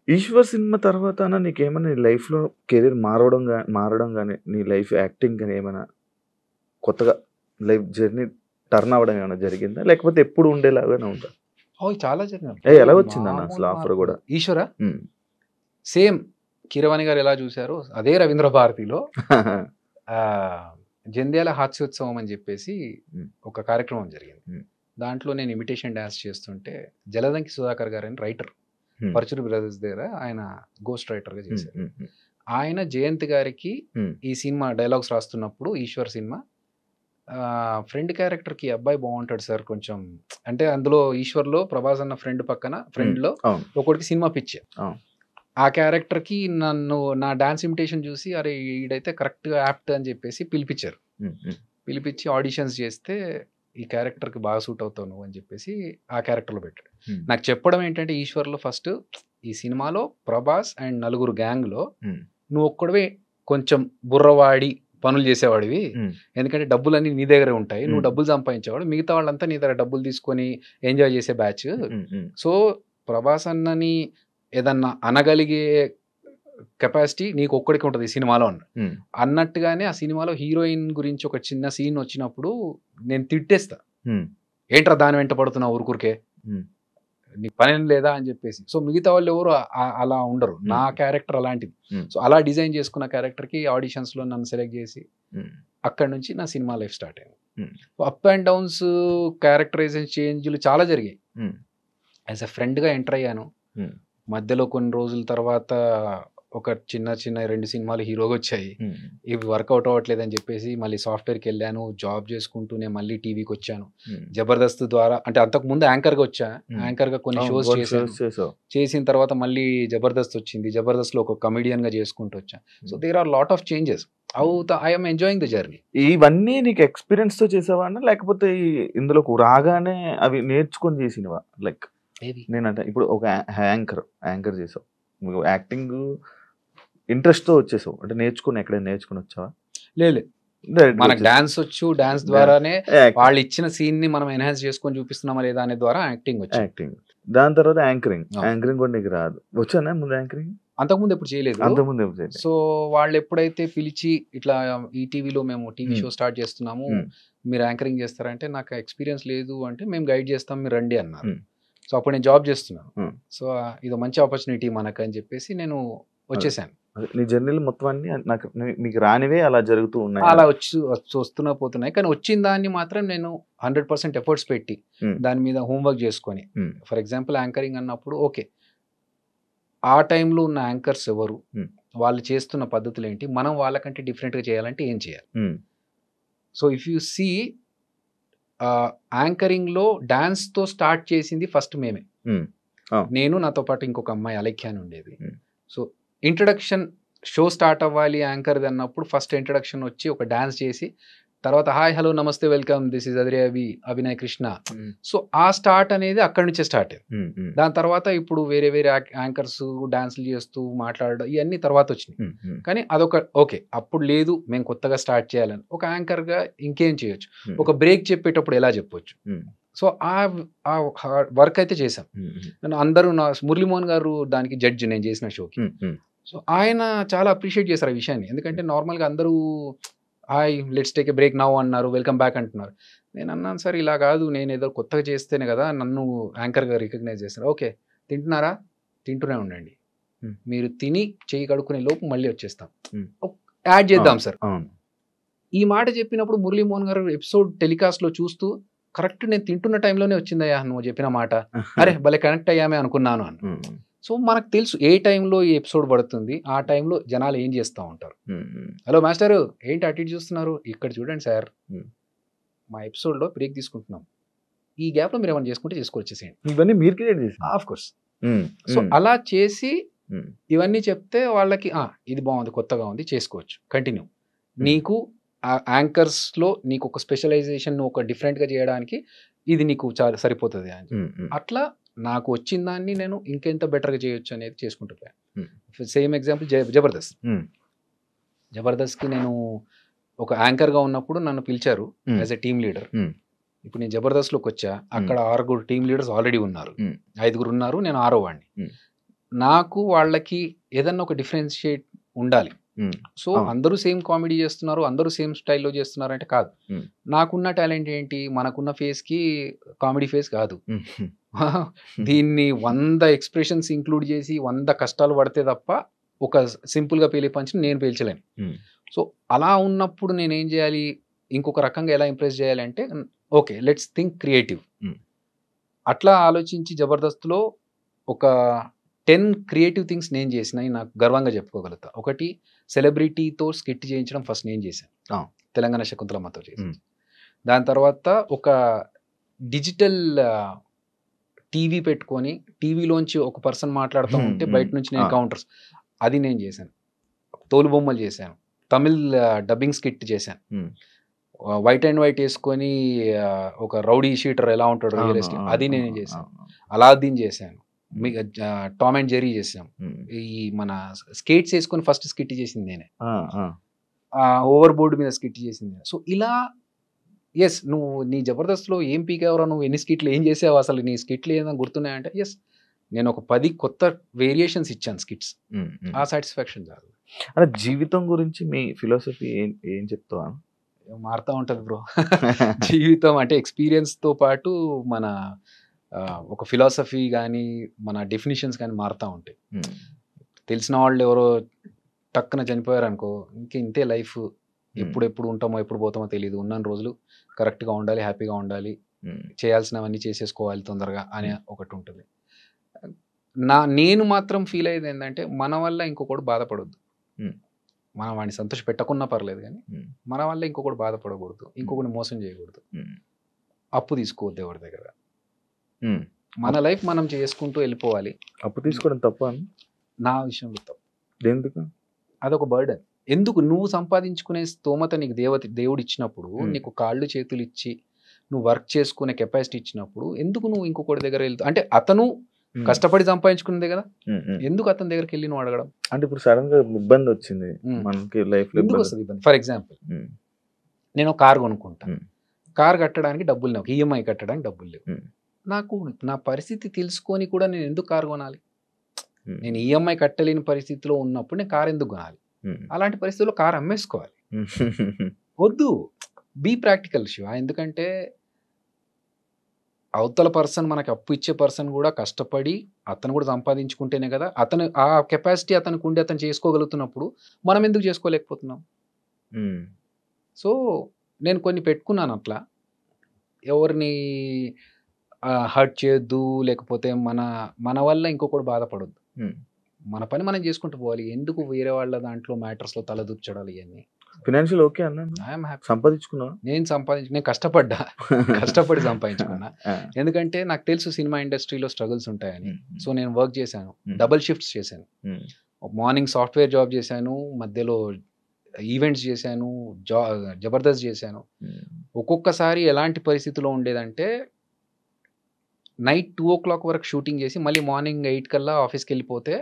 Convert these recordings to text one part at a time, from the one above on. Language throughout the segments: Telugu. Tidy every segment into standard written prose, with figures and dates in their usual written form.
'ఈశ్వర్' సినిమా తర్వాత అన్న నీకేమన్నా నీ లైఫ్‌లో కెరీర్ మారడం గాని, నీ లైఫ్ యాక్టింగ్ గాని ఏమైనా కొత్తగా లైఫ్ జర్నీ టర్న్ అవ్వడం ఏమైనా జరిగిందా? లేకపోతే ఎప్పుడు ఉండేలాగానే ఉందా? ఓహ్! చాలా జరిగినాయి. ఎలాగొచ్చిందన్న అసలు మామూలు ఆఫర్ మార్పు గూడా? 'ఈశ్వరా'? హ్మ్. సేమ్ 'కీరవాణి' గారు ఎలా చూసారో అదే 'రవీంద్ర భారతిలో' ఆహ్, 'జంధ్యాల హాస్యోత్సవం' అని చెప్పేసి హ్మ్. ఒక కార్యక్రమం జరిగింది. హ్మ్. దాంట్లో నేను ఇమిటేషన్ డాన్స్ చేస్తుంటే జలదంకి సుధాకర్ గారని రైటర్ హ్మ్. పరుచూరి బ్రదర్స్ దగ్గర ఆయన గోస్ట్ రైటర్‌గా హ్మ్. చేశారు. హ్మ్. హ్మ్. ఆయన జయంత్ గారికి హ్మ్. ఈ సినిమా డైలాగ్స్ రాస్తున్నప్పుడు 'ఈశ్వర్' సినిమా ఫ్రెండ్ క్యారెక్టర్‌కి అబ్బాయి బావుంటాడు సార్ కొంచెం అంటే అందులో 'ఈశ్వర్‌లో' ప్రభాస్ అన్న ఫ్రెండ్ పక్కన హ్మ్. ఫ్రెండ్‌లో అవును. ఒకడికి సినిమా పిచ్చి. అవును. ఆ క్యారెక్టర్‌కి నా డాన్స్ ఇమిటేషన్ చూసి అరే! ఈడైతే కరెక్ట్‌గా యాప్ట్ అని చెప్పేసి పిలిపిచ్చారు. హ్మ్. హ్మ్. పిలిపిచ్చి ఆడిషన్స్ చేస్తే ఈ క్యారెక్టర్‌కి బాగా సూట్ అవుతావు నువ్వు అని చెప్పేసి ఆ క్యారెక్టర్‌లో పెట్టాడు. హ్మ్. నాకు చెప్పడం ఏంటంటే 'ఈశ్వర్‌లో' ఫస్ట్ ఈ సినిమాలో ప్రభాస్ అండ్ నలుగురు గ్యాంగ్‌లో హ్మ్. నువ్వు ఒక్కడివే కొంచెం బుర్రవాడి పనులు చేసేవాడివి. హ్మ్. ఎందుకంటే డబ్బులన్నీ నీ దగ్గరే ఉంటాయి. నువ్వు హ్మ్. డబ్బులు సంపాదించేవాడు. మిగతా వాళ్ళంతా నీ దగ్గర డబ్బులు తీసుకొని ఎంజాయ్ చేసే బ్యాచ్. హ్మ్. హ్మ్. సో, ప్రభాస్ అన్నని ఏదన్నా అనగలిగే కెపాసిటీ నీకొక్కడికే ఉంటది ఈ సినిమాలో అన్నాడు. హ్మ్. అన్నట్టుగానే ఆ సినిమాలో హీరోయిన్ గురించి ఒక చిన్న సీన్ వచ్చినప్పుడు నేను తిట్టేస్తా. హ్మ్. ఏంట్రా దాని వెంట పడుతున్నావు ఊరుకూరికే? హ్మ్. నీకు పనేం లేదా అని చెప్పేసి. సో, మిగతా వాళ్ళెవరు అలా ఉండరు. నా హ్మ్. క్యారెక్టర్ అలాంటిది. హ్మ్. సో, అలా డిజైన్ చేసుకున్న క్యారెక్టర్‌కి ఆడిషన్స్‌లో నన్ను సెలెక్ట్ చేసి హ్మ్. అక్కడి నుంచి నా సినిమా లైఫ్ స్టార్ట్ అయింది. హ్మ్. అప్ అండ్ డౌన్స్, క్యారెక్టరైజేషన్ చేంజ్‌లు చాలా జరిగాయి. హ్మ్. యాస్ ఎ ఫ్రెండ్‌గా ఎంటర్ అయ్యాను. హ్మ్. మధ్యలో కొన్ని రోజుల తర్వాత ఒక చిన్న 2 సినిమాలు హీరోగొచ్చాయి. హ్మ్. ఇవి వర్కౌట్ అవ్వట్లేదని చెప్పేసి మళ్ళీ సాఫ్ట్‌వేర్‌కెళ్ళాను. జాబ్ చేసుకుంటూనే మళ్ళీ టీవీకొచ్చాను. హ్మ్. 'జబర్దస్త్' ద్వారా అంటే అంతకుముందు యాంకర్‌గా వచ్చా. హ్మ్. యాంకర్‌గా కొన్ని అవును. షోస్ కొన్ని చేశాను. షోస్ చేసావు. చేసిన తర్వాత మళ్ళీ 'జబర్దస్త్' వచ్చింది. 'జబర్దస్త్‌లో' ఒక కమెడియన్‌గా చేసుకుంటూ వచ్చా. So, hmm. There are lot of changes. Hmm. I am enjoying the journey. ఇవన్నీ నీకు ఎక్స్‌పీరియన్స్‌తో చేసావా అన్న? లేకపోతే ఇందులోకి రాగానే అవి నేర్చుకొని చేసినవా? లైక్ ఏవి? నేనంటే ఇప్పుడు ఒక యాంకర్ చేసావు. నువ్వు యాక్టింగు ఇంట్రెస్ట్‌తో వచ్చేసావు. అంటే ఎక్కడైనా నేర్చుకొని వచ్చావా? లేదు. డైరెక్ట్‌గా మనకు వచ్చేసావు. డాన్స్ వచ్చు. డాన్స్ డా ద్వారానే యాక్టింగ్. వాళ్ళిచ్చిన సీన్‌ని మనం ఎన్హాన్స్ చేసుకొని చూపిస్తున్నామా లేదా అనే ద్వారా యాక్టింగ్ వచ్చింది. యాక్టింగ్. దాని తర్వాత యాంకరింగ్. అవును. యాంకరింగ్ కూడా నీకు రాదు. వచ్చానా ముందు యాంకరింగ్? అంతకుముందు ఎప్పుడు చేయలేదు. అంతకుముందు ఎప్పుడు చేయలే. సో, వాళ్ళెప్పుడైతే పిలిచి ఇట్లా ఈటీవీలో మేము టీవీ హ్మ్. షో స్టార్ట్ చేస్తున్నాము. హ్మ్. మీరు యాంకరింగ్ చేస్తారంటే నాకు ఎక్స్‌పీరియన్స్ లేదు అంటే మేము గైడ్ చేస్తాం మీరు రండి అన్నారు. హ్మ్. సో, అప్పుడు నేను జాబ్ చేస్తున్నాను. హ్మ్. సో, ఇదో మంచి ఆపర్చునిటీ మనకని చెప్పేసి నేను అదే. వచ్చేసాను. అదే. నీ జర్నీలో మొత్తం అన్నీ నాకు నీకు రానివే అలా జరుగుతూ ఉన్నాయా? అలా వస్తున్నా పోతున్నాయి. కానీ వచ్చిన దాన్ని మాత్రం నేను 100% ఎఫర్ట్స్ పెట్టి హ్మ్. దాని మీద హోమ్ వర్క్ చేసుకొని హ్మ్. ఫర్ ఎగ్జాంపుల్ యాంకరింగ్ అన్నప్పుడు ఓకే. ఆ టైంలో ఉన్న యాంకర్స్ ఎవరు? హ్మ్. వాళ్ళు చేస్తున్న పద్ధతులేంటి? మనం వాళ్ళకంటే డిఫరెంట్‌గా చేయాలంటే ఏం చేయాలి? Hmm. So, if you see యాంకరింగ్‌లో డాన్స్‌తో స్టార్ట్ చేసింది ఫస్ట్ మేమే. హ్మ్. అవును. నేను నాతో పాటు ఇంకొక అమ్మాయి అలేఖ్య అని ఉండేది. హ్మ్. సో, ఇంట్రడక్షన్ షో స్టార్ట్ అవ్వాలి యాంకర్‌ది అన్నప్పుడు ఫస్ట్ ఇంట్రడక్షన్ వచ్చి ఒక డాన్స్ చేసి తర్వాత హాయ్, హలో, నమస్తే, welcome this is Abhinay Krishna. హ్మ్. సో, ఆ స్టార్ట్ అనేది అక్కడి నుంచే స్టార్ట్ అయింది. హ్మ్. హ్మ్. దాని తర్వాత ఇప్పుడు వేరే యాంకర్స్ డాన్స్‌లు చేస్తూ మాట్లాడడం ఇయన్నీ తర్వాతొచ్చినియి. హ్మ్. హ్మ్. కానీ అదొక ఓకే. అప్పుడు లేదు మేము కొత్తగా స్టార్ట్ చేయాలని. ఒక యాంకర్‌గా ఇంకేం చేయొచ్చు? హ్మ్. ఒక బ్రేక్ చెప్పేటప్పుడు ఎలా చెప్పొచ్చు? హ్మ్. సో, ఆ వర్క్ అయితే చేశాం. హ్మ్. హ్మ్. నన్ను అందరూ మురళీమోహన్ గారు దానికి జడ్జ్ నేను చేసిన షోకి. హ్మ్. హ్మ్. సో, ఆయన చాలా అప్రిషియేట్ చేశారు ఆ విషయాన్ని. ఎందుకంటే నార్మల్‌గా అందరూ hi let's take a break now అన్నారు. వెల్కమ్ బ్యాక్ అంటున్నారు. నేనన్నాను సార్ ఇలా కాదు నేనేదో కొత్తగా చేస్తేనే కదా నన్ను యాంకర్‌గా రికగ్నైజ్ చేస్తారు. ఓకే. తింటున్నారా? తింటూనే ఉండండి. హ్మ్. మీరు తిని చెయ్యి కడుక్కునే లోపు మళ్ళీ వచ్చేస్తాం. హ్మ్. యాడ్ చేద్దాం అవును. సార్. అవును. ఈ మాట చెప్పినప్పుడు మురళీమోహన్ గారు ఎపిసోడ్ టెలికాస్ట్‌లో చూస్తూ కరెక్ట్ నేను తింటున్న టైంలోనే వచ్చిందయ్యా నువ్వు చెప్పిన మాట. అరే! భలే కనెక్ట్ అయ్యామే అనుకున్నాను అన్న. హ్మ్. సో, మనకు తెలుసు ఏ టైంలో ఈ ఎపిసోడ్ పడుతుంది. ఆ టైంలో జనాలు ఏం చేస్తా ఉంటారు. హ్మ్. హ్మ్. హలో మాస్టారు ఏంటి అటు ఇటు చూస్తున్నారు? ఇక్కడ చూడండి సార్. హ్మ్. మా ఎపిసోడ్‌లో బ్రేక్ తీసుకుంటున్నాం. ఈ గ్యాప్‌లో మీరేమైనా చేసుకుంటే చేసుకొచ్చేసేయండి. ఇవన్నీ మీరు క్రియేట్ చేసింది. Of course. హ్మ్. సో, హ్మ్. అలా చేసి హ్మ్. ఇవన్నీ చెప్తే వాళ్ళకి ఇది బావుంది. కొత్తగా ఉంది. చేసుకోవచ్చు. కంటిన్యూ. హ్మ్. నీకు యాంకర్స్‌లో నీకొక స్పెషలైజేషన్ ఒక డిఫరెంట్‌గా చేయడానికి ఇది నీకు సరిపోతది అని. హ్మ్. హ్మ్. అట్లా నాకు వచ్చిన దాన్ని నేను ఇంకెంత బెటర్‌గా చేయొచ్చు అనేది చేసుకుంటూ పోయాను. హ్మ్. Same example 'Jabardasth.' హ్మ్. 'జబర్దస్త్‌కి' నేను ఒక యాంకర్‌గా ఉన్నప్పుడు నన్ను పిలిచారు హ్మ్. As a team leader. హ్మ్. ఇప్పుడు నేను 'జబర్దస్త్‌లోకొచ్చా. హ్మ్. అక్కడ 6 టీమ్ లీడర్స్ ఆల్రెడీ ఉన్నారు. హ్మ్. 5 ఉన్నారు. నేను ఆరో వాడిని. హ్మ్. నాకు వాళ్ళకి ఏదన్నా ఒక డిఫరెన్షియేట్ ఉండాలి. సో అందరూ సేమ్ కామెడీ చేస్తున్నారు, అందరూ సేమ్ స్టైల్లో చేస్తున్నారు అంటే కాదు. నాకున్న టాలెంట్ ఏంటి, మనకున్న ఫేస్కి కామెడీ ఫేస్ కాదు. దీన్ని 100 ఎక్స్ప్రెషన్స్ ఇంక్లూడ్ చేసి 100 కష్టాలు పడితే తప్ప ఒక సింపుల్గా పేలే పంచ్ని నేను పేల్చలేను. సో అలా ఉన్నప్పుడు నేనేం చేయాలి, ఇంకొక రకంగా ఎలా ఇంప్రెస్ చేయాలి అంటే ఓకే లెట్స్ థింక్ క్రియేటివ్. అట్లా ఆలోచించి జబర్దస్త్లో ఒక 10 క్రియేటివ్ థింగ్స్ నేను చేసినాయి నాకు గర్వంగా చెప్పుకోగలుగుతా. ఒకటి, సెలబ్రిటీతో స్కిట్ చేయించడం ఫస్ట్ నేను చేశాను, తెలంగాణ శకుంతలమ్మతో చేసి. దాని తర్వాత ఒక డిజిటల్ టీవీ పెట్టుకొని టీవీలోంచి ఒక పర్సన్ మాట్లాడుతూ ఉంటే బయట నుంచి నేను కౌంటర్స్, అది నేను చేశాను. తోలుబొమ్మలు చేశాను, తమిళ్ డబ్బింగ్ స్కిట్ చేశాను, వైట్ అండ్ వైట్ వేసుకొని ఒక రౌడీ షీటర్ ఎలా ఉంటాడు రియలిస్టిక్, అది నేను చేశాను. అలాద్దీన్ చేశాను, టామ్ అండ్ జెర్రీ చేసాం. ఈ మన స్కేట్స్ వేసుకొని ఫస్ట్ స్కిట్ చేసింది నేనే, ఓవర్ బోర్డు మీద స్కిట్ చేసింది. సో ఇలా ఎస్, నువ్వు నీ జబర్దస్త్లో ఏం పీకేవరా, నువ్వు ఎన్ని స్కిట్లు ఏం చేసావు, అసలు నీ స్కిట్లు ఏదైనా గుర్తున్నాయంటే ఎస్, నేను ఒక 10 కొత్త వేరియేషన్స్ ఇచ్చాను స్కిట్స్. ఆ సాటిస్ఫాక్షన్ చాలు. అంటే జీవితం గురించి మీ ఫిలాసఫీ ఏం చెప్తావా? మారుతూ ఉంటుంది బ్రో. జీవితం అంటే ఎక్స్పీరియన్స్తో పాటు మన ఒక ఫిలాసఫీ కానీ మన డెఫినిషన్స్ కానీ మారుతూ ఉంటాయి. తెలిసిన వాళ్ళు ఎవరో టక్కున చనిపోయారు అనుకో, ఇంతే లైఫ్, ఎప్పుడు ఉంటామో ఎప్పుడు పోతామో తెలియదు, ఉన్న రోజులు కరెక్ట్గా ఉండాలి, హ్యాపీగా ఉండాలి, చేయాల్సినవన్నీ చేసేసుకోవాలి తొందరగా అనే ఒకటి ఉంటుంది. నేను మాత్రం ఫీల్ అయ్యేది ఏంటంటే మన వల్ల ఇంకొకటి బాధపడొద్దు. మనం వాడిని సంతోష పెట్టకున్నా పర్లేదు, కానీ మన వల్ల ఇంకొకటి బాధపడకూడదు, ఇంకొకటి మోసం చేయకూడదు, అప్పు తీసుకోవద్దు ఎవరి దగ్గర. మన లైఫ్ మనం చేసుకుంటూ వెళ్ళిపోవాలి. అప్పు తీసుకోవడం తప్ప? నా విషయంలో తప్పు. ఎందుకు? అదొక బర్డెన్. ఎందుకు? నువ్వు సంపాదించుకునే స్తోమత నీకు దేవుడు ఇచ్చినప్పుడు, నీకు కాళ్ళు చేతులు ఇచ్చి నువ్వు వర్క్ చేసుకునే కెపాసిటీ ఇచ్చినప్పుడు ఎందుకు నువ్వు ఇంకొకటి దగ్గర వెళ్తావు? అంటే అతను కష్టపడి సంపాదించుకున్నదే కదా, ఎందుకు అతని దగ్గరికి వెళ్ళి నువ్వు అడగడం? అంటే ఇప్పుడు సడన్ గా ఇబ్బంది వచ్చింది మనకి లైఫ్ లో, ఎందుకు వస్తుంది ఇబ్బంది? ఫర్ ఎగ్జాంపుల్, నేను కార్ కొనుక్కుంటాను, కార్ కట్టడానికి డబ్బులు లేవు, ఈఎంఐ కట్టడానికి డబ్బులు లేవు. నాకు నా పరిస్థితి తెలుసుకొని కూడా నేను ఎందుకు కార్ కొనాలి? నేను ఈఎంఐ కట్టలేని పరిస్థితిలో ఉన్నప్పుడు నేను కార్ ఎందుకు కొనాలి? అలాంటి పరిస్థితుల్లో కార్ అమ్మేసుకోవాలి. వద్దు, బీ ప్రాక్టికల్ శివ. ఎందుకంటే అవతల పర్సన్, మనకి అప్పు ఇచ్చే పర్సన్ కూడా కష్టపడి అతను కూడా సంపాదించుకుంటేనే కదా, అతను ఆ కెపాసిటీ అతనికి ఉండి అతను చేసుకోగలుగుతున్నప్పుడు మనం ఎందుకు చేసుకోలేకపోతున్నాం? సో నేను కొన్ని పెట్టుకున్నాను అట్లా, ఎవరిని హర్ట్ చేయొద్దు, లేకపోతే మన వల్ల ఇంకొకటి బాధపడొద్దు, మన పని మనం చేసుకుంటూ పోవాలి. ఎందుకు వేరే వాళ్ళ దాంట్లో మ్యాటర్స్లో తలదూర్చడాలి? ఇవన్నీ ఫినాన్షియల్ ఓకే అన్న, ఐఎమ్ హ్యాపీ. సంపాదించుకున్నా, నేను కష్టపడి సంపాదించుకున్నా. ఎందుకంటే నాకు తెలుసు సినిమా ఇండస్ట్రీలో స్ట్రగుల్స్ ఉంటాయని. సో నేను వర్క్ చేశాను, డబుల్ షిఫ్ట్స్ చేశాను. మార్నింగ్ సాఫ్ట్వేర్ జాబ్ చేశాను, మధ్యలో ఈవెంట్స్ చేశాను, జబర్దస్త్ చేశాను. ఒక్కొక్కసారి ఎలాంటి పరిస్థితిలో ఉండేదంటే నైట్ 2 o'clock వరకు షూటింగ్ చేసి మళ్ళీ మార్నింగ్ 8 కల్లా ఆఫీస్కి వెళ్ళిపోతే,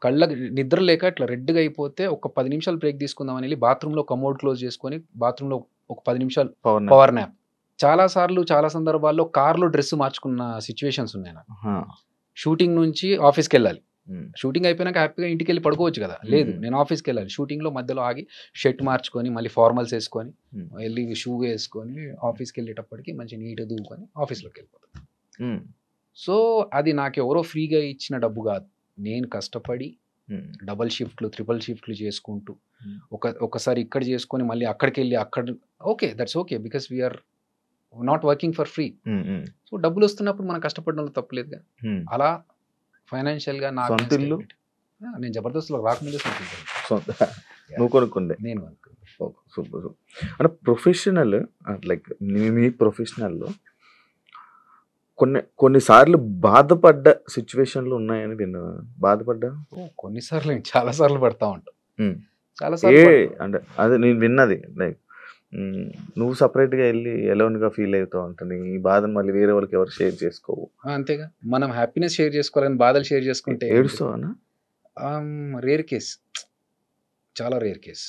కళ్ళకి నిద్ర లేక ఇట్లా రెడ్గా అయిపోతే ఒక 10 నిమిషాలు బ్రేక్ తీసుకుందామని వెళ్ళి బాత్రూంలో కమోడ్ క్లోజ్ చేసుకొని బాత్రూంలో ఒక 10 నిమిషాలు పవర్ న్యాప్. చాలా సందర్భాల్లో కార్లో డ్రెస్ మార్చుకున్న సిచ్యువేషన్స్ ఉన్నాయి నాకు. షూటింగ్ నుంచి ఆఫీస్కి వెళ్ళాలి, షూటింగ్ అయిపోయినాక హ్యాపీగా ఇంటికి వెళ్ళి పడుకోవచ్చు కదా, లేదు నేను ఆఫీస్కి వెళ్ళాలి. షూటింగ్లో మధ్యలో ఆగి షర్ట్ మార్చుకొని మళ్ళీ ఫార్మల్స్ వేసుకొని వెళ్ళి షూ వేసుకొని ఆఫీస్కి వెళ్ళేటప్పటికి మంచి నీట్గా దూకొని ఆఫీస్లోకి వెళ్ళిపోతాను. సో అది నాకు ఎవరో ఫ్రీగా ఇచ్చిన డబ్బు కాదు, నేను కష్టపడి డబల్ షిఫ్ట్లు, ట్రిపుల్ షిఫ్ట్లు చేసుకుంటూ ఒకసారి ఇక్కడ చేసుకొని మళ్ళీ అక్కడికి వెళ్ళి okay, that's okay, because we are not working for free. So డబ్బులు వస్తున్నప్పుడు మనం కష్టపడడం తప్పలేదుగా. అలా ఫైనాన్షియల్గా నాకు నేను జబర్దస్త్లో రాకముందే నువ్వు కొనుక్కుండే, నేను కొనుక్కుంది. సూపర్. అంటే ప్రొఫెషనల్, లైక్ మీ ప్రొఫెషనల్లో కొన్నిసార్లు బాధపడ్డ సిచ్యువేషన్లు ఉన్నాయని విన్నా. బాధపడ్డా? కొన్నిసార్లు, చాలా సార్లు పడతా ఉంటాం. అంటే అదే నేను విన్నది, లైక్ నువ్వు సపరేట్గా వెళ్ళి ఎలోన్గా ఫీల్ అవుతావు అంటే ఈ బాధను మళ్ళీ వేరే వాళ్ళకి ఎవరు షేర్ చేసుకోవు. అంతేగా, మనం హ్యాపీనెస్ షేర్ చేసుకోవాలని బాధలు షేర్ చేసుకుంటే ఏడుస్తావా? రేర్ కేస్, చాలా రేర్ కేస్.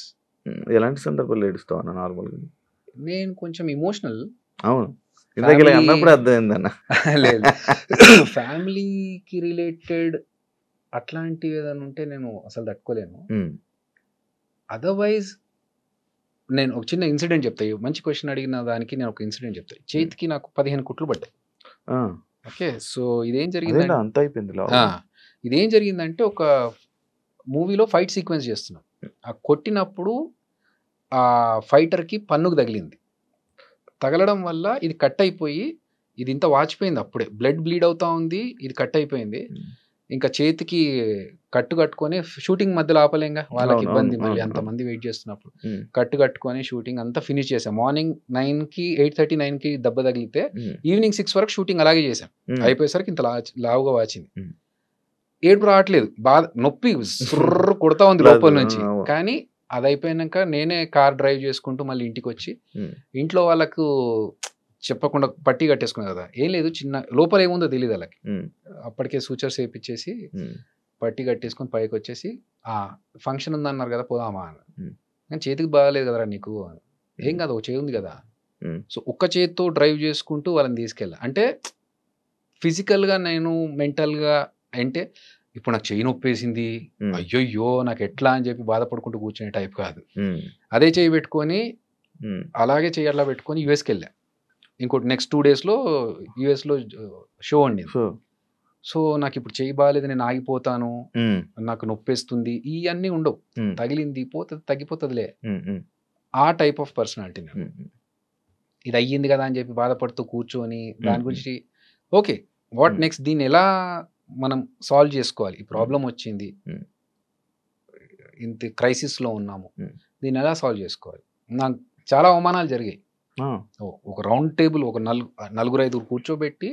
ఎలాంటి సందర్భాల్లో ఏడుస్తావా నార్మల్గా? నేను కొంచెం ఇమోషనల్. అవును, అన్నప్పుడు అర్థమైందన్న. లేదు, ఫ్యామిలీకి రిలేటెడ్ అట్లాంటివి ఏదైనా ఉంటే నేను అసలు తట్టుకోలేను. అదర్వైజ్ నేను ఒక చిన్న ఇన్సిడెంట్ చెప్తా. మంచి క్వశ్చన్ అడిగిన దానికి నేను ఒక ఇన్సిడెంట్ చెప్తా. చేతికి నాకు 15 కుట్లు పడ్డాయి. ఓకే. సో ఇదేం జరిగిందంటే అంత అయిపోయింది ఇదేం జరిగిందంటే ఒక మూవీలో ఫైట్ సీక్వెన్స్ చేస్తున్నాం. ఆ కొట్టినప్పుడు ఆ ఫైటర్కి పన్నుకు తగిలింది. తగలడం వల్ల ఇది కట్ అయిపోయి ఇది ఇంత వాచిపోయింది. అప్పుడే బ్లడ్ బ్లీడ్ అవుతా ఉంది. ఇది కట్ అయిపోయింది. ఇంకా చేతికి కట్టు కట్టుకొని షూటింగ్ మధ్యలో ఆపలేంగా, వాళ్ళకి ఇబ్బంది, మళ్ళీ అంతమంది వెయిట్ చేస్తున్నప్పుడు కట్టు కట్టుకొని షూటింగ్ అంతా ఫినిష్ చేసాం. మార్నింగ్ 9కి 8:30 9కి దెబ్బ తగిలితే ఈవినింగ్ 6 వరకు షూటింగ్ అలాగే చేసాం. అయిపోయేసరికి ఇంత లావుగా వాచింది. ఏడుపు రావట్లేదు, బాధ, నొప్పి కొడతా ఉంది లోపల నుంచి. కానీ అది అయిపోయినాక నేనే కార్ డ్రైవ్ చేసుకుంటూ మళ్ళీ ఇంటికి వచ్చి ఇంట్లో వాళ్ళకు చెప్పకుండా పట్టి కట్టేసుకున్నా కదా. ఏం లేదు, చిన్న లోపల ఏముందో తెలియదు వాళ్ళకి. అప్పటికే సూచర్స్ వేయించేసి పట్టి కట్టేసుకొని పైకి వచ్చేసి ఫంక్షన్ ఉందన్నారు కదా పోదామా అని. కానీ చేతికి బాగాలేదు కదరా నీకు. ఏం కాదు, ఒక చేయి ఉంది కదా. సో ఒక్క చేతితో డ్రైవ్ చేసుకుంటూ వాళ్ళని తీసుకెళ్ళా. అంటే ఫిజికల్గా నేను మెంటల్గా అంటే ఇప్పుడు నాకు చెయ్యి నొప్పేసింది, అయ్యయ్యో నాకు ఎట్లా అని చెప్పి బాధపడుకుంటూ కూర్చునే టైప్ కాదు. అదే చెయ్యి పెట్టుకొని అలాగే చెయ్యి అట్లా పెట్టుకొని యూఎస్కి వెళ్ళా. ఇంకోటి నెక్స్ట్ 2 daysలో యూఎస్లో షో అండి. సో నాకు ఇప్పుడు చెయ్యి బాగాలేదు, నేను ఆగిపోతాను, నాకు నొప్పేస్తుంది, ఇవన్నీ ఉండవు. తగిలింది పోతుంది, తగ్గిపోతుందిలే, ఆ టైప్ ఆఫ్ పర్సనాలిటీ. ఇది అయ్యింది కదా అని చెప్పి బాధపడుతూ కూర్చొని దాని గురించి ఓకే వాట్ నెక్స్ట్, దీన్ని ఎలా మనం సాల్వ్ చేసుకోవాలి, ఈ ప్రాబ్లం వచ్చింది, ఇంత క్రైసిస్లో ఉన్నాము, దీన్ని ఎలా సాల్వ్ చేసుకోవాలి. నాకు చాలా అవమానాలు జరిగాయి. ఒక రౌండ్ టేబుల్, ఒక 4-5 కూర్చోబెట్టి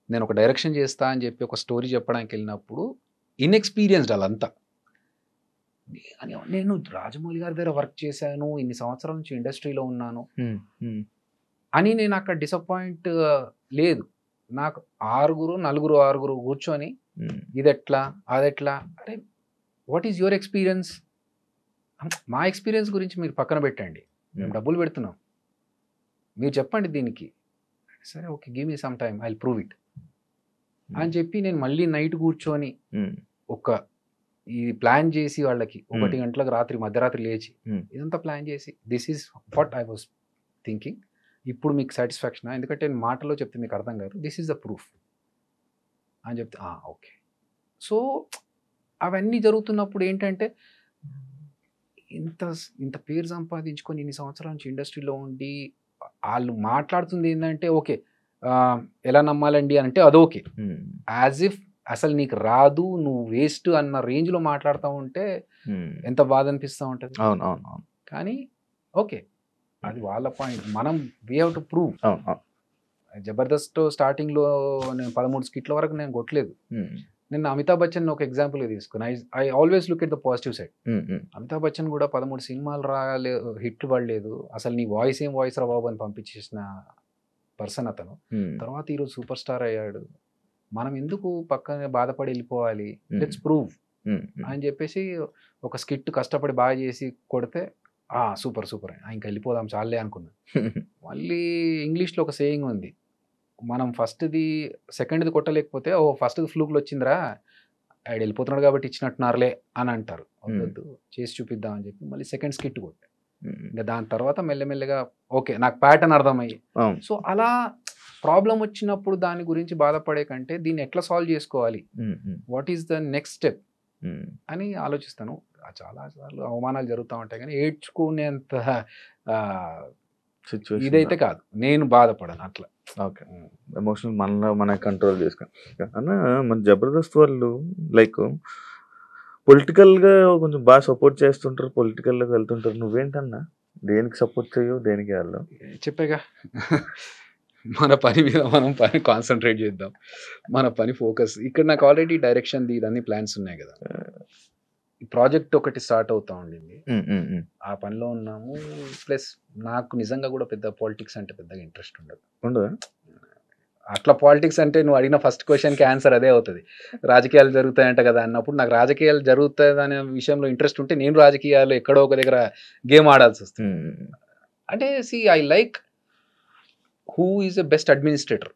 నేను ఒక డైరెక్షన్ చేస్తా అని చెప్పి ఒక స్టోరీ చెప్పడానికి వెళ్ళినప్పుడు ఇన్ఎక్స్పీరియన్స్డ్ వాళ్ళంతా. నేను రాజమౌళి గారి దగ్గర వర్క్ చేశాను, ఇన్ని సంవత్సరాల నుంచి ఇండస్ట్రీలో ఉన్నాను అని నేను అక్కడ డిసప్పాయింట్ లేదు. నాకు 6 కూర్చొని ఇది ఎట్లా అదెట్లా, అరే వాట్ ఈజ్ యువర్ ఎక్స్పీరియన్స్, మా ఎక్స్పీరియన్స్ గురించి మీరు పక్కన పెట్టండి, మేము డబ్బులు పెడుతున్నాం, మీరు చెప్పండి దీనికి. సరే okay, give me some time, I will prove it అని చెప్పి నేను మళ్ళీ నైట్ కూర్చొని ఇది ప్లాన్ చేసి వాళ్ళకి 1 గంటలకు మధ్యరాత్రి లేచి ఇదంతా ప్లాన్ చేసి this is what I was thinking, ఇప్పుడు మీకు సాటిస్ఫాక్షన్, ఎందుకంటే నేను మాటలో చెప్తే మీకు అర్థం కాదు, దిస్ ఈజ్ ద ప్రూఫ్ అని చెప్తే ఓకే. సో అవన్నీ జరుగుతున్నప్పుడు ఏంటంటే ఇంత పేరు సంపాదించుకొని ఇన్ని సంవత్సరాల నుంచి ఇండస్ట్రీలో ఉండి వాళ్ళు మాట్లాడుతుంది ఏంటంటే ఓకే ఎలా నమ్మాలండి అంటే అదోకే, యాజ్ ఇఫ్ అసలు నీకు రాదు, నువ్వు వేస్ట్ అన్న రేంజ్లో మాట్లాడుతూ ఉంటే ఎంత బాధ అనిపిస్తూ ఉంటుంది. కానీ ఓకే, అది వాళ్ళ పాయింట్, మనం we have to prove. Jabardasth స్టార్టింగ్లో నేను 13 స్కిట్ల వరకు నేను కొట్టలేదు. నేను అమితాబ్ బచ్చన్ ఒక ఎగ్జాంపుల్గా తీసుకున్నా. I always look at the positive side. Amitabh Bachchan కూడా 13 సినిమాలు రాలేదు, హిట్లు పడలేదు, అసలు నీ వాయిస్ ఏం వాయిస్ రా బాబు అని పంపించేసిన పర్సన్ అతను. తర్వాత ఈరోజు సూపర్ స్టార్ అయ్యాడు. మనం ఎందుకు పక్కనే బాధపడి వెళ్ళిపోవాలి, లెట్స్ ప్రూవ్ అని చెప్పేసి ఒక స్కిట్ కష్టపడి బాగా చేసి కొడితే సూపర్ ఇంకా వెళ్ళిపోదాం చాలే అనుకున్నా. మళ్ళీ ఇంగ్లీష్లో ఒక సేయింగ్ ఉంది, మనం ఫస్ట్ది సెకండ్ది కొట్టలేకపోతే ఫస్ట్ది ఫ్లూక్లో వచ్చిందిరా, ఆయన వెళ్ళిపోతున్నాడు కాబట్టి ఇచ్చినట్టున్నారులే అని అంటారు. వద్దు, చేసి చూపిద్దామని చెప్పి మళ్ళీ సెకండ్ స్కిట్ కొట్టే. ఇంకా దాని తర్వాత మెల్లమెల్లగా ఓకే నాకు ప్యాటర్న్ అర్థమయ్యి. సో అలా ప్రాబ్లం వచ్చినప్పుడు దాని గురించి బాధపడే కంటే దీన్ని ఎట్లా సాల్వ్ చేసుకోవాలి, what is the next step అని ఆలోచిస్తాను. చాలా సార్లు అవమానాలు జరుగుతూ ఉంటాయి కానీ ఏడ్చుకునేంత ఇదైతే కాదు, నేను బాధపడను అట్లా. ఓకే, ఎమోషనల్ మన కంట్రోల్ చేసుకుని అన్న. మన జబర్దస్త్ వాళ్ళు లైక్ పొలిటికల్గా కొంచెం బాగా సపోర్ట్ చేస్తుంటారు, పొలిటికల్లోకి వెళ్తుంటారు. నువ్వేంటన్నా దేనికి సపోర్ట్ చేయవు, దేనికి వెళ్దాం? చెప్పేగా, మన పని మీద మనం కాన్సన్ట్రేట్ చేద్దాం, మన పని ఫోకస్. ఇక్కడ నాకు ఆల్రెడీ డైరెక్షన్ది ఇదన్నీ ప్లాన్స్ ఉన్నాయి కదా. ఈ ప్రాజెక్ట్ ఒకటి స్టార్ట్ అవుతా ఉండింది, ఆ పనిలో ఉన్నాము. ప్లస్ నాకు నిజంగా కూడా పెద్ద పాలిటిక్స్ అంటే పెద్దగా ఇంట్రెస్ట్ ఉండదు. అట్లా పాలిటిక్స్ అంటే నువ్వు అడిగిన ఫస్ట్ క్వశ్చన్కి ఆన్సర్ అదే అవుతుంది, రాజకీయాలు జరుగుతాయంట కదా అన్నప్పుడు. నాకు రాజకీయాలు జరుగుతాయి అనే విషయంలో ఇంట్రెస్ట్ ఉంటే నేను రాజకీయాలు ఎక్కడో ఒక దగ్గర గేమ్ ఆడాల్సి వస్తుంది. అంటే I like who is a best administrator.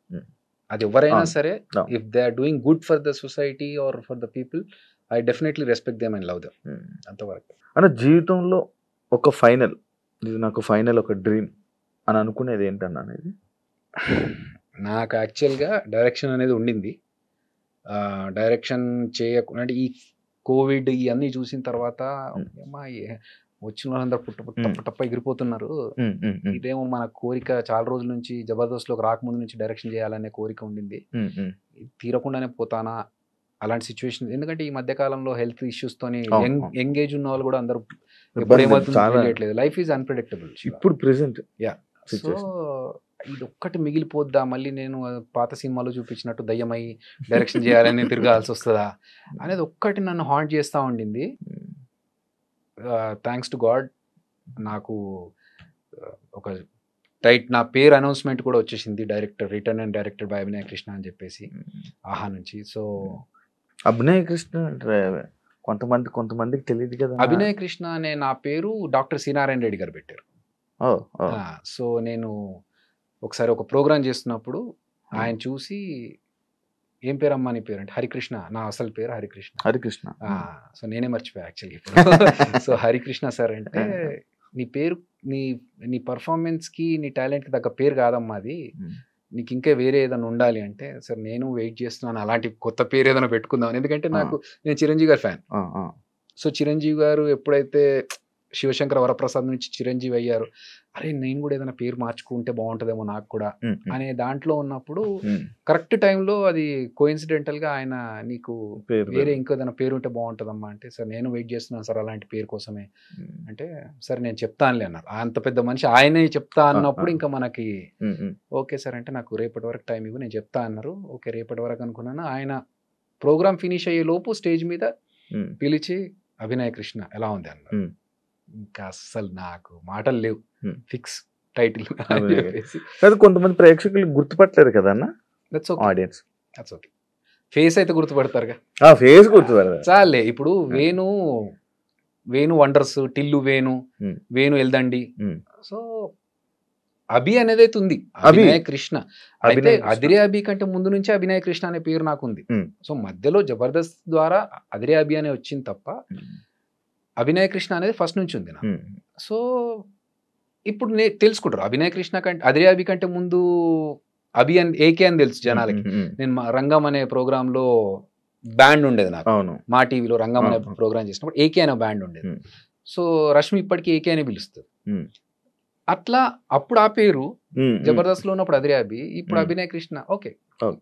అది ఎవరైనా సరే, if they are doing good for the society or for the people, I definitely respect them and love them అంతవరకు. అన్న జీవితంలో ఒక ఫైనల్, ఇది నాకు ఫైనల్ ఒక డ్రీమ్ అని అనుకునేది ఏంటన్నా అనేది? నాకు యాక్చువల్గా డైరెక్షన్ అనేది ఉండింది. డైరెక్షన్ చేయకుండా అంటే ఈ కోవిడ్ ఇవన్నీ చూసిన తర్వాత అమ్మా వచ్చిన వాళ్ళందరూ పుట్ట ఎగిరిపోతున్నారు. ఇదేమో మన కోరిక చాలా రోజుల నుంచి జబర్దస్త్లోకి రాకముందు నుంచి డైరెక్షన్ చేయాలనే కోరిక ఉండింది. తీరకుండానే పోతానా అలాంటి సిచ్యువేషన్. ఎందుకంటే ఈ మధ్య కాలంలో హెల్త్ ఇష్యూస్ తోని ఎంగేజ్ ఉన్న వాళ్ళు కూడా అందరూ ఎప్పుడు ఏమవుతుందో తెలియట్లేదు. లైఫ్ ఈజ్ అన్ప్రెడిక్టబుల్ ఇప్పుడు ప్రెసెంట్. సో ఇది ఒక్కటి మిగిలిపోద్దా, మళ్ళీ నేను పాత సినిమాలో చూపించినట్టు దయ్యమై డైరెక్షన్ చేయాలని తిరగాల్సి వస్తుందా అనేది ఒక్కటి నన్ను హాంట్ చేస్తూ ఉండింది. థ్యాంక్స్ టు గాడ్ నాకు ఒక నా పేరు అనౌన్స్మెంట్ కూడా వచ్చేసింది. Director return and directed by Abhinay Krishna అని చెప్పేసి ఆహా నుంచి. సో అభినయ్ కృష్ణ అంటే కొంతమందికి తెలియదు కదా. అభినయ్ కృష్ణ అనే నా పేరు డాక్టర్ సి నారాయణ రెడ్డి గారు పెట్టారు. సో నేను ఒకసారి ఒక ప్రోగ్రామ్ చేస్తున్నప్పుడు ఆయన చూసి ఏం పేరమ్మా నీ పేరు అంటే హరికృష్ణ, నా అసలు పేరు హరికృష్ణ. సో నేనే మర్చిపోయా యాక్చువల్లీ ఇప్పుడు. సో హరికృష్ణ సార్ అంటే నీ పేరు నీ పర్ఫార్మెన్స్కి నీ టాలెంట్కి తగ్గ పేరు కాదమ్మా అది, నీకు ఇంకా వేరే ఏదైనా ఉండాలి అంటే సార్ నేను వెయిట్ చేస్తున్నాను అలాంటి కొత్త పేరు ఏదైనా పెట్టుకుందాం. ఎందుకంటే నేను చిరంజీవి గారి ఫ్యాన్. సో చిరంజీవి గారు ఎప్పుడైతే శివశంకర వరప్రసాద్ నుంచి చిరంజీవి అయ్యారు, అరే నేను కూడా ఏదైనా పేరు మార్చుకుంటే బాగుంటుందేమో నాకు కూడా అనే దాంట్లో ఉన్నప్పుడు కరెక్ట్ టైంలో అది కోఇన్సిడెంటల్గా ఆయన నీకు వేరే ఇంకో ఏదైనా పేరు ఉంటే బాగుంటుందమ్మా అంటే సార్ నేను వెయిట్ చేస్తున్నాను సార్ అలాంటి పేరు కోసమే అంటే సరే నేను చెప్తానులే అన్నారు. అంత పెద్ద మనిషి ఆయనే చెప్తా అన్నప్పుడు ఇంకా మనకి ఓకే సార్ అంటే నాకు రేపటి వరకు టైం ఇవ్వు నేను చెప్తా అన్నారు. ఓకే రేపటి వరకు అనుకున్నాను. ఆయన ప్రోగ్రామ్ ఫినిష్ అయ్యే లోపు స్టేజ్ మీద పిలిచి అభినయ్ కృష్ణ ఎలా ఉంది అన్నారు. ఇంకా అస్సలు నాకు మాటలు లేవు, ఫిక్స్ టైటిల్. కొంతమంది ప్రేక్షకులు గుర్తుపట్టలేరు కదా అన్న, ఆడియన్స్. దట్స్ ఓకే, ఫేస్ అయితే గుర్తుపడతారుగా. ఫేస్ గుర్తుపడతారు చాలే. ఇప్పుడు వేణు వండర్స్, టిల్లు వేణు ఎల్దండి. సో అభి అనేది అయితే ఉంది, అభినయ్ కృష్ణ. అయితే అదిరే అభి కంటే ముందు నుంచే అభినయ్ కృష్ణ అనే పేరు నాకు ఉంది. సో మధ్యలో జబర్దస్త్ ద్వారా అదిరే అభి అనే వచ్చింది తప్ప అభినయ్ కృష్ణ అనేది ఫస్ట్ నుంచి ఉంది నాకు. సో ఇప్పుడు తెలుసుకుంటారు అభినయ్ కృష్ణ కంటే అదిరే అభి కంటే ముందు అభి అని ఏకే అని తెలుసు జనాలకి. నేను రంగం అనే ప్రోగ్రామ్ లో బ్యాండ్ ఉండేది నాకు, మా టీవీలో రంగం అనే ప్రోగ్రామ్ చేసినప్పుడు ఏకే అనే బ్యాండ్ ఉండేది. సో రష్మి ఇప్పటికీ ఏకే అని పిలుస్తుంది. అట్లా అప్పుడు ఆ పేరు జబర్దస్త్ లో ఉన్నప్పుడు అదిరే అభి, ఇప్పుడు అభినయ్ కృష్ణ. ఓకే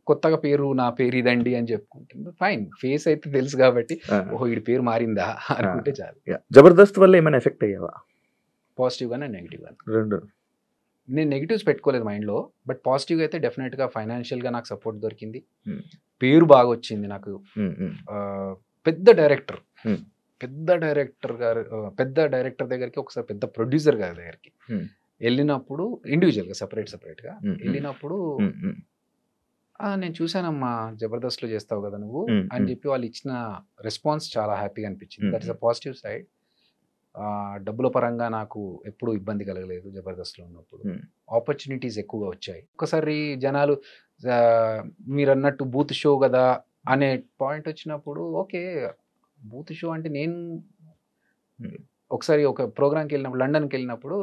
కొత్తగా పేరు నా పేరు ఇదండి అని చెప్పుకుంటుంది, ఫైన్. ఫేస్ అయితే తెలుసు కాబట్టి ఓహో ఈ పేరు మారిందా అనుకుంటే చాలు. జబర్దస్త్ వల్ల ఏమైనా ఎఫెక్ట్ అయ్యావా? పాజిటివ్ గానే నెగిటివ్ గానే. రెండు. నేను నెగిటివ్స్ పెట్టుకోలేదు మైండ్ లో, బట్ పాజిటివ్ అయితే డెఫినెట్ గా ఫైనాన్షియల్ గా నాకు సపోర్ట్ దొరికింది, పేరు బాగా వచ్చింది నాకు. పెద్ద డైరెక్టర్ దగ్గరికి ఒకసారి పెద్ద ప్రొడ్యూసర్ గారి దగ్గరికి వెళ్ళినప్పుడు ఇండివిజువల్ గా సెపరేట్ గా వెళ్ళినప్పుడు నేను చూసానమ్మా జబర్దస్త్ లో చేస్తావు కదా నువ్వు అని చెప్పి వాళ్ళు ఇచ్చిన రెస్పాన్స్ చాలా హ్యాపీగా అనిపించింది. That is a positive side. డబ్బుల పరంగా నాకు ఎప్పుడు ఇబ్బంది కలగలేదు జబర్దస్త్ లో ఉన్నప్పుడు. ఆపర్చునిటీస్ ఎక్కువగా వచ్చాయి. ఒకసారి జనాలు మీరు అన్నట్టు బూత్ షో కదా అనే పాయింట్ వచ్చినప్పుడు ఓకే బూత్ షో అంటే నేను ఒకసారి ఒక ప్రోగ్రామ్కి వెళ్ళినప్పుడు లండన్కి వెళ్ళినప్పుడు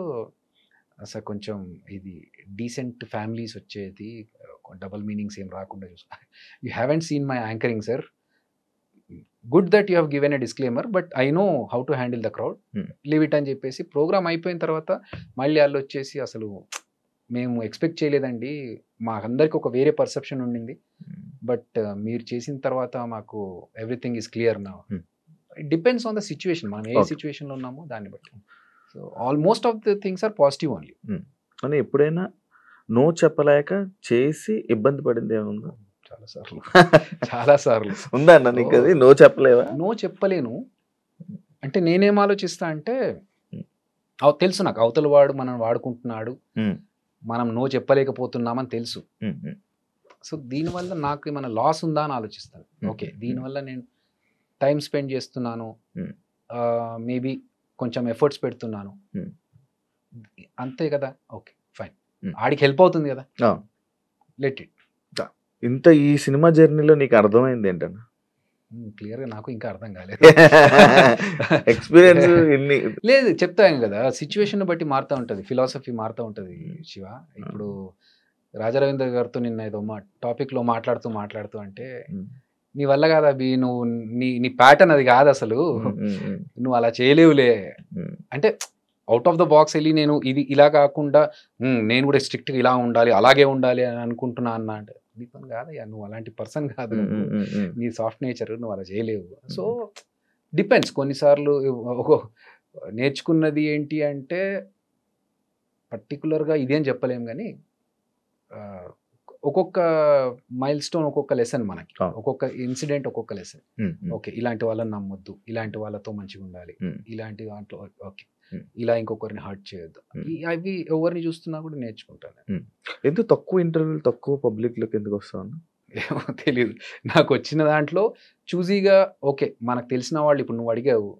అసలు కొంచెం ఇది డీసెంట్ ఫ్యామిలీస్ వచ్చేది, డబల్ మీనింగ్స్ ఏం రాకుండా చూసుకో. You haven't seen my anchoring sir, good that you have given a disclaimer but I know how to handle the crowd, leave it అని చెప్పేసి ప్రోగ్రామ్ అయిపోయిన తర్వాత మళ్ళీ వాళ్ళు వచ్చేసి అసలు మేము ఎక్స్పెక్ట్ చేయలేదండి, మాకందరికి ఒక వేరే పర్సెప్షన్ ఉండింది, బట్ మీరు చేసిన తర్వాత మాకు everything is clear now. It depends on the situation, మనం ఏ సిచ్యువేషన్లో ఉన్నామో దాన్ని బట్టి. So almost of the things are positive only. కానీ ఎప్పుడైనా నో చెప్పలేక చేసి ఇబ్బంది పడింది ఏముందా? చాలా సార్లు ఉందా అన్న నీకు అది? నో చెప్పలేవా? నో చెప్పలేను అంటే నేనేం ఆలోచిస్తా అంటే తెలుసు నాకు అవతల వాడు మనం వాడుకుంటున్నాడు, మనం నో చెప్పలేకపోతున్నామని తెలుసు. సో దీనివల్ల నాకు ఏమైనా లాస్ ఉందా అని ఆలోచిస్తాను. ఓకే దీనివల్ల నేను టైం స్పెండ్ చేస్తున్నాను, మేబీ కొంచెం ఎఫర్ట్స్ పెడుతున్నాను అంతే కదా, ఓకే ఫైన్, ఆడికి హెల్ప్ అవుతుంది కదా, లెట్ ఇట్. ఇంత ఈ సినిమా జర్నీలో నీకు అర్థమైంది ఏంటన్నా? క్లియర్గా నాకు ఇంకా అర్థం కాలేదు. ఎక్స్పీరియన్స్ ఇన్ని లేదు చెప్తాను కదా, సిచ్యువేషన్ బట్టి మారుతూ ఉంటుంది, ఫిలాసఫీ మారుతూ ఉంటుంది శివ. ఇప్పుడు రాజా రవీంద్ర గారితో నిన్న ఏదో టాపిక్లో మాట్లాడుతూ అంటే, నీ వల్ల కాదు అభి, నువ్వు నీ ప్యాటర్న్ అది కాదు అసలు, నువ్వు అలా చేయలేవులే అంటే, అవుట్ ఆఫ్ ద బాక్స్ వెళ్ళి నేను ఇది ఇలా కాకుండా నేను కూడా స్ట్రిక్ట్గా ఇలా ఉండాలి అలాగే ఉండాలి అని అనుకుంటున్నా అన్న అంటే, నీ పని కాదయ్యా, నువ్వు అలాంటి పర్సన్ కాదు, నీ సాఫ్ట్ నేచర్, నువ్వు అలా చేయలేవు. So depends. కొన్నిసార్లు నేర్చుకున్నది ఏంటి అంటే, పర్టికులర్గా ఇదేం చెప్పలేం కానీ ఒక్కొక్క మైల్ స్టోన్ ఒక్కొక్క లెసన్ మనకి, ఒక్కొక్క ఇన్సిడెంట్ ఒక్కొక్క లెసన్. ఓకే, ఇలాంటి వాళ్ళని నమ్మొద్దు, ఇలాంటి వాళ్ళతో మంచిగా ఉండాలి, ఇలాంటి దాంట్లో ఓకే ఇలా ఇంకొకరిని హర్ట్ చేయొద్దు, అవి ఎవరిని చూస్తున్నా కూడా నేర్చుకుంటాను. ఎందుకు తక్కువ ఇంటర్వ్యూలు తక్కువ పబ్లిక్లోకి ఎందుకు వస్తాను ఏమో తెలియదు. నాకు వచ్చిన దాంట్లో చూజీగా ఓకే మనకు తెలిసిన వాళ్ళు, ఇప్పుడు నువ్వు అడిగావు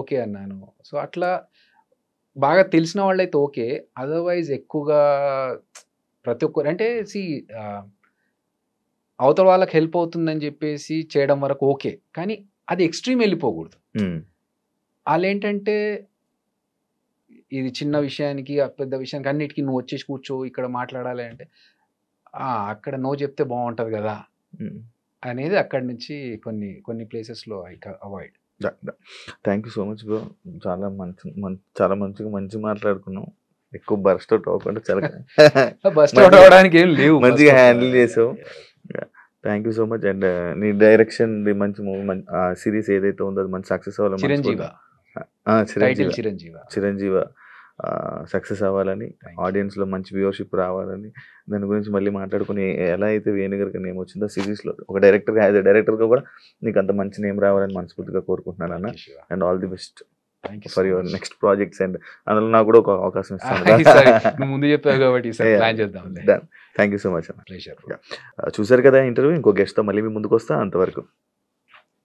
ఓకే అన్నాను. సో అట్లా బాగా తెలిసిన వాళ్ళు అయితే ఓకే, అదర్వైజ్ ఎక్కువగా ప్రతి ఒక్కరు అంటే అవతల వాళ్ళకి హెల్ప్ అవుతుందని చెప్పేసి చేయడం వరకు ఓకే, కానీ అది ఎక్స్ట్రీమ్ వెళ్ళిపోకూడదు. వాళ్ళు ఏంటంటే ఇది చిన్న విషయానికి పెద్ద విషయానికి అన్నిటికీ నువ్వు వచ్చేసి కూర్చో ఇక్కడ మాట్లాడాలి అంటే, అక్కడ నో చెప్తే బాగుంటుంది కదా అనేది అక్కడి నుంచి కొన్ని ప్లేసెస్లో avoid. Thank you so much bro, చాలా మంచిగా మాట్లాడుకున్నాం, ఎక్కువ బర్స్ట్ అవుట్ అవ్వకుండా చాలా బస్ట్ అవుట్ అవ్వడానికి ఏం లేవు, మంచిగా హ్యాండిల్ చేసావు. Thank you so much. And నీ డైరెక్షన్ మంచి మూవీ సిరీస్ ఏదైతే ఉందో అది మంచి సక్సెస్ అవ్వాలి, చిరంజీవ సక్సెస్ అవ్వాలని, ఆడియన్స్లో మంచి వ్యూవర్షిప్ రావాలని, దాని గురించి మళ్ళీ మాట్లాడుకుని ఎలా అయితే వేణుగారికి నేమ్ వచ్చిందో సిరీస్లో ఒక డైరెక్టర్గా, యాజ్ ఎ డైరెక్టర్గా కూడా నీకు అంత మంచి నేమ్ రావాలని మనస్ఫూర్తిగా కోరుకుంటున్నాను అన్న. And all the best for your next projects. And అందులో నాకు కూడా ఒక అవకాశం ఇస్తాను, ముందు చెప్పావు కాబట్టి ప్లాన్ చేద్దాం. థ్యాంక్ యూ సో మచ్ అన్న. చూసారు కదా ఇంటర్వ్యూ, ఇంకో గెస్ట్తో మళ్ళీ మీ ముందుకు వస్తా. అంతవరకు